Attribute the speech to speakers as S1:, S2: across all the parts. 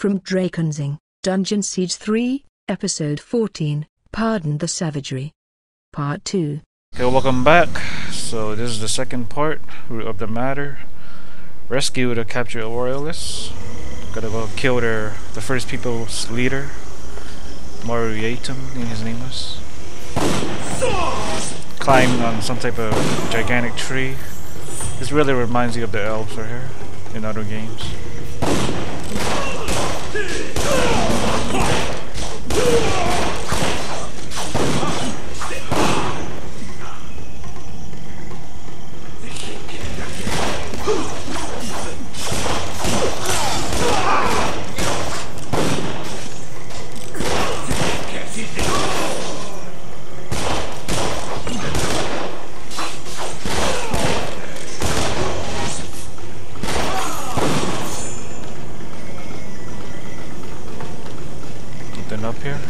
S1: From Drakenseng, Dungeon Siege 3, Episode 14, Pardon the Savagery. Part 2.
S2: Okay, welcome back. So this is the second part, Root of the Matter. Rescue the captured royalists. Gotta go kill the first people's leader, nrue, I think his name was. Climb on some type of gigantic tree. This really reminds you of the elves right here in other games. Up here.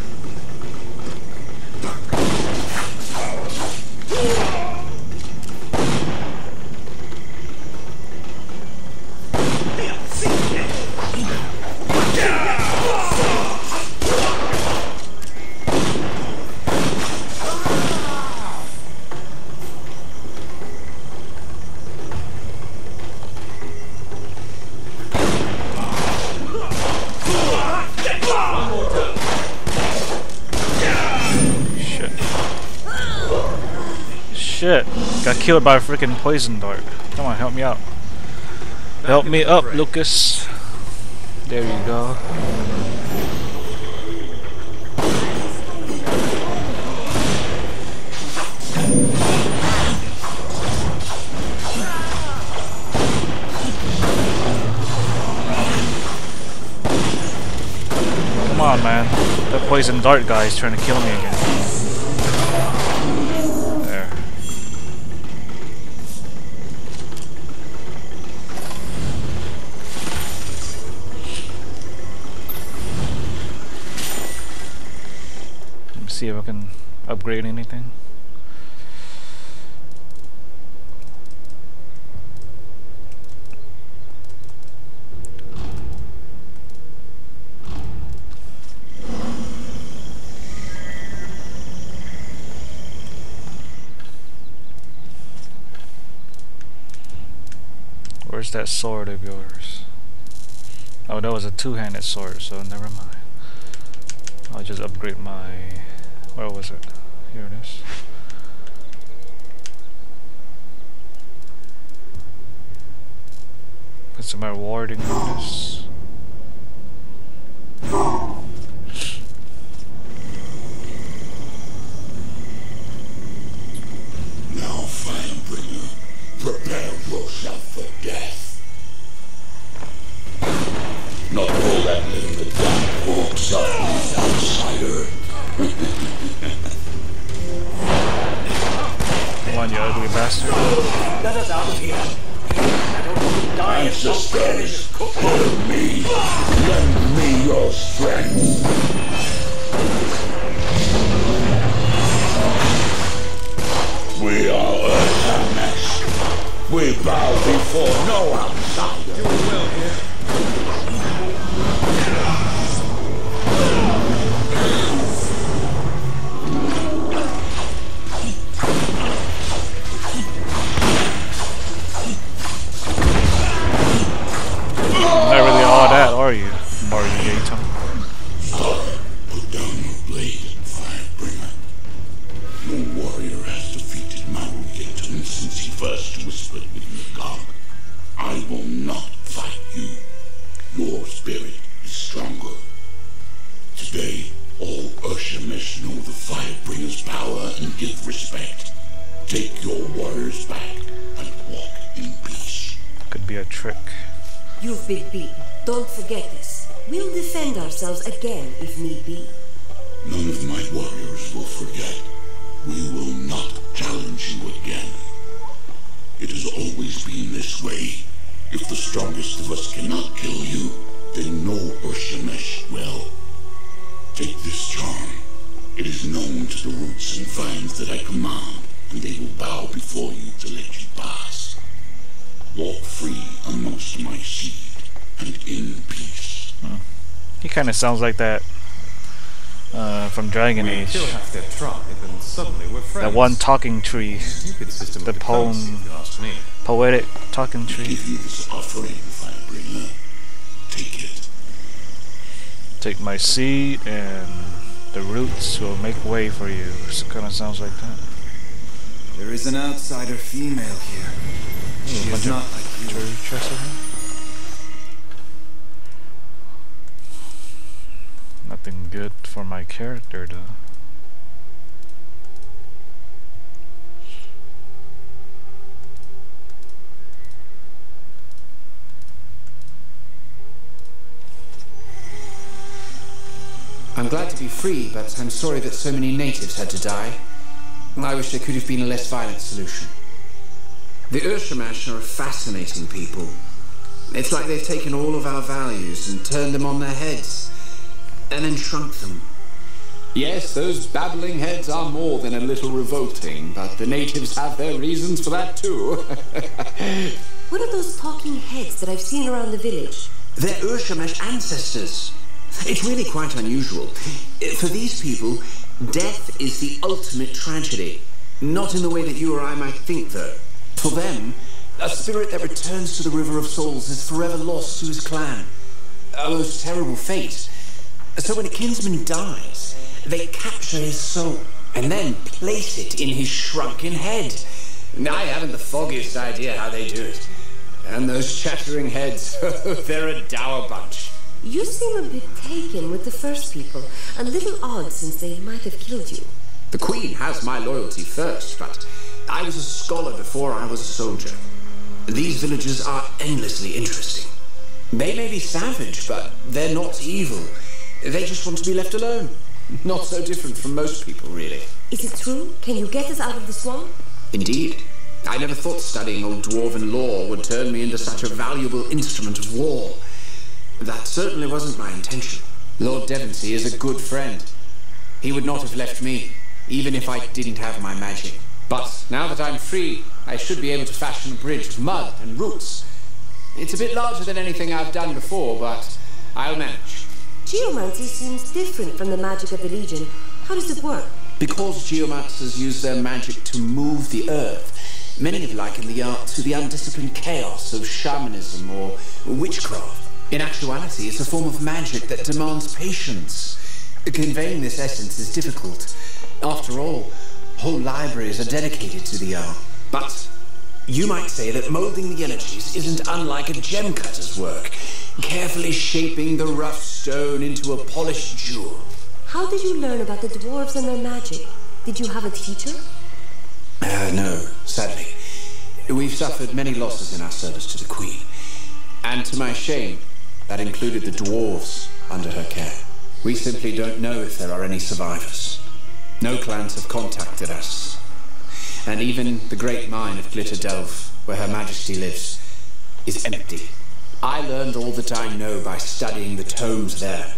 S2: Shit, got killed by a freaking poison dart. Come on, help me out. Help me up, Lucas. There you go. Come on, man. That poison dart guy is trying to kill me again. See if I can upgrade anything. Where's that sword of yours? Oh, that was a two-handed sword, so never mind. I'll just upgrade my... Where was it? Here it is. Put some more warding on this.
S3: Now, Firebringer, prepare yourself for death. Not all that in the dark walks up with outsider.
S2: Come on, you ugly bastard.
S4: Let us out of here. I don't want to die.
S3: Ancestors, hear me. Lend me your strength. We are Earth. We bow before no outsider.
S4: Doing well here.
S2: Not really all that, are you, Mario?
S3: Put down your blade, Firebringer. No warrior has defeated nrue since he first whispered within the god. I will not fight you. Your spirit is stronger. Today, all Urshemesh know the Firebringer's power and give respect. Take your warriors back and walk in peace.
S2: Could be a trick.
S5: You've been beaten. Don't forget this. We'll defend ourselves again if need be.
S3: None of my warriors will forget. We will not challenge you again. It has always been this way. If the strongest of us cannot kill you, then know Urshemesh well. Take this charm. It is known to the roots and vines that I command, and they will bow before you to let you pass. Walk free amongst my seed, and in peace.
S2: He kind of sounds like that from Dragon Age.
S6: Kill half their tribe and suddenly we're friends.
S2: That one talking tree.
S6: Stupid system
S2: The
S6: of
S2: poem,
S6: diplomacy, if you ask me.
S2: poetic talking tree.
S3: Give you this offering, Firebringer. Take it.
S2: Take my seed and the roots will make way for you. It kind of sounds like that.
S7: There is an outsider female here. She is not like you.
S2: Nothing good for my character though.
S4: I'm glad to be free, but I'm sorry that so many natives had to die. I wish there could have been a less violent solution. The Urshamash are a fascinating people. It's like they've taken all of our values and turned them on their heads, and then shrunk them. Yes, those babbling heads are more than a little revolting, but the natives have their reasons for that too.
S5: What are those talking heads that I've seen around the village?
S4: They're Urshamash ancestors. It's really quite unusual. For these people, death is the ultimate tragedy. Not in the way that you or I might think, though. For them, a spirit that returns to the River of Souls is forever lost to his clan. A most terrible fate. So when a kinsman dies, they capture his soul and then place it in his shrunken head. I haven't the foggiest idea how they do it. And those chattering heads, they're a dour bunch.
S5: You seem a bit taken with the first people. A little odd since they might have killed you.
S4: The Queen has my loyalty first, but I was a scholar before I was a soldier. These villagers are endlessly interesting. They may be savage, but they're not evil. They just want to be left alone. Not so different from most people, really.
S5: Is it true? Can you get us out of the swamp?
S4: Indeed. I never thought studying old dwarven lore would turn me into such a valuable instrument of war. That certainly wasn't my intention. Lord Devonsey is a good friend. He would not have left me, even if I didn't have my magic. But now that I'm free, I should be able to fashion a bridge of mud and roots. It's a bit larger than anything I've done before, but I'll manage.
S5: Geomancy seems different from the magic of the Legion. How does it work?
S4: Because geomancers use their magic to move the earth, many have likened the art to the undisciplined chaos of shamanism or witchcraft. In actuality, it's a form of magic that demands patience. Conveying this essence is difficult. After all, whole libraries are dedicated to the art. But you might say that molding the energies isn't unlike a gem cutter's work, carefully shaping the rough stone into a polished jewel.
S5: How did you learn about the dwarves and their magic? Did you have a teacher?
S4: No, sadly. We've suffered many losses in our service to the Queen. And to my shame, that included the dwarves under her care. We simply don't know if there are any survivors. No clans have contacted us. And even the great mine of Glitter Delve, where Her Majesty lives, is empty. I learned all that I know by studying the tomes there,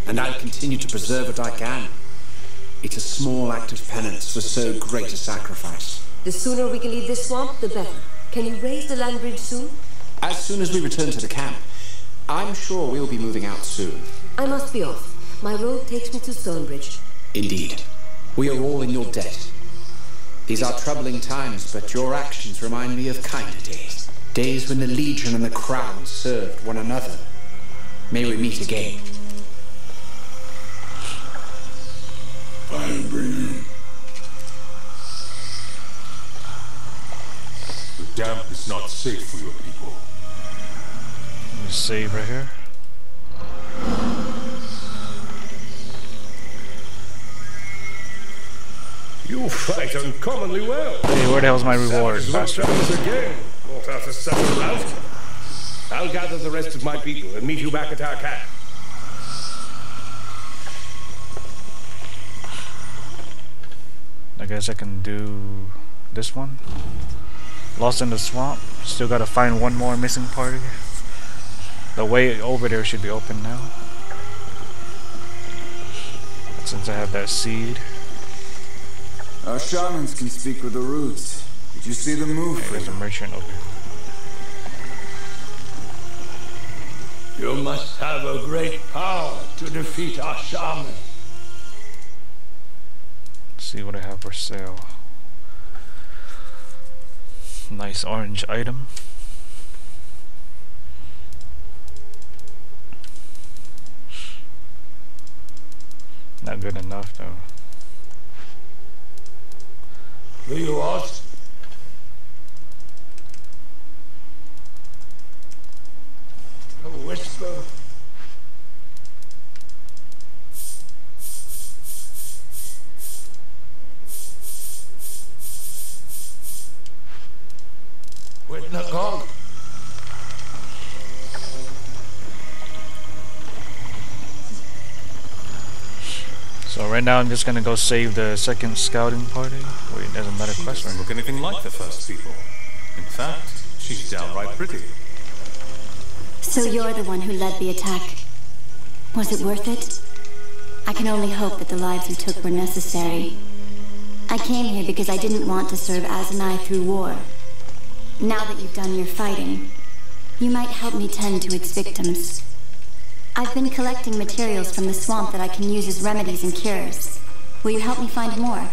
S4: and I'll continue to preserve what I can. It's a small act of penance for so great a sacrifice.
S5: The sooner we can leave this swamp, the better. Can you raise the land bridge soon?
S4: As soon as we return to the camp, I'm sure we'll be moving out soon.
S5: I must be off. My road takes me to Stonebridge.
S4: Indeed. We are all in your debt. These are troubling times, but your actions remind me of kinder days. Days when the Legion and the Crown served one another. May we meet again.
S3: Firebringer.
S6: The damp is not safe for your people.
S2: Let me save right here.
S8: You fight uncommonly well.
S2: Hey, where the hell's my reward, bastard?
S8: Again, not after such a rout. I'll gather the rest of my people and meet you back at our camp.
S2: I guess I can do this one. Lost in the swamp. Still gotta find one more missing party. The way over there should be open now. Since I have that seed.
S7: Our shamans can speak with the roots. Did you see them move?
S2: Hey, there's a merchant over here.
S8: You must have a great power to defeat our shaman.
S2: Let's see what I have for sale. Nice orange item. Not good enough though.
S8: Who you was? A whisper. With the gong.
S2: So right now I'm just gonna go save the second scouting party. Wait, there's another
S6: She
S2: quest.
S6: doesn't look anything like the first people. In fact, she's downright pretty.
S9: So you're the one who led the attack. Was it worth it? I can only hope that the lives you took were necessary. I came here because I didn't want to serve Zcinema through war. Now that you've done your fighting, you might help me tend to its victims. I've been collecting materials from the swamp that I can use as remedies and cures. Will you help me find more?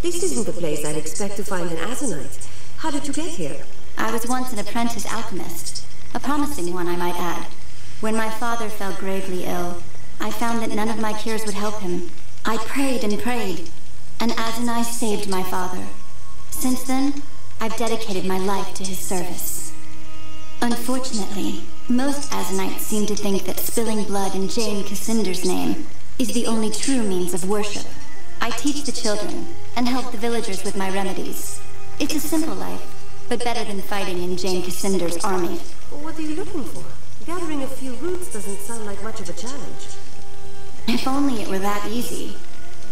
S5: This isn't the place I'd expect to find an Azanite. How did you get here?
S9: I was once an apprentice alchemist. A promising one, I might add. When my father fell gravely ill, I found that none of my cures would help him. I prayed and prayed, and Zcinema saved my father. Since then, I've dedicated my life to his service. Unfortunately, most Azanites seem to think that spilling blood in Jane Cassinder's name is the only true means of worship. I teach the children and help the villagers with my remedies. It's a simple life, but better than fighting in Jane Cassinder's army.
S5: What are you looking for? Gathering a few roots doesn't sound like much of a challenge.
S9: If only it were that easy.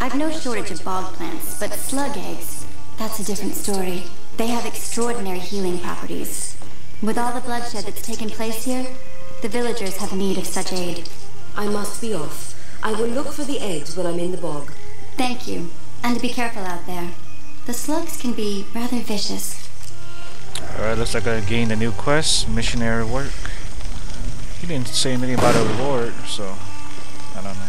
S9: I've no shortage of bog plants, but slug eggs, that's a different story. They have extraordinary healing properties. With all the bloodshed that's taken place here, the villagers have need of such aid.
S5: I must be off. I will look for the eggs when I'm in the bog.
S9: Thank you, and be careful out there. The slugs can be rather vicious.
S2: Alright, looks like I gained a new quest, missionary work. He didn't say anything about a reward, so I don't know.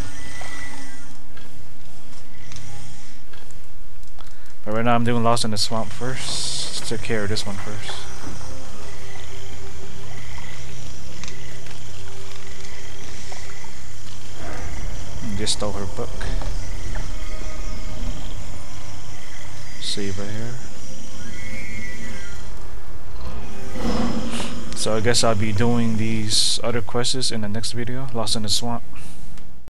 S2: But right now I'm doing Lost in the Swamp first. Let's take care of this one first. Just stole her book. Save right here. So I guess I'll be doing these other quests in the next video. Lost in the Swamp.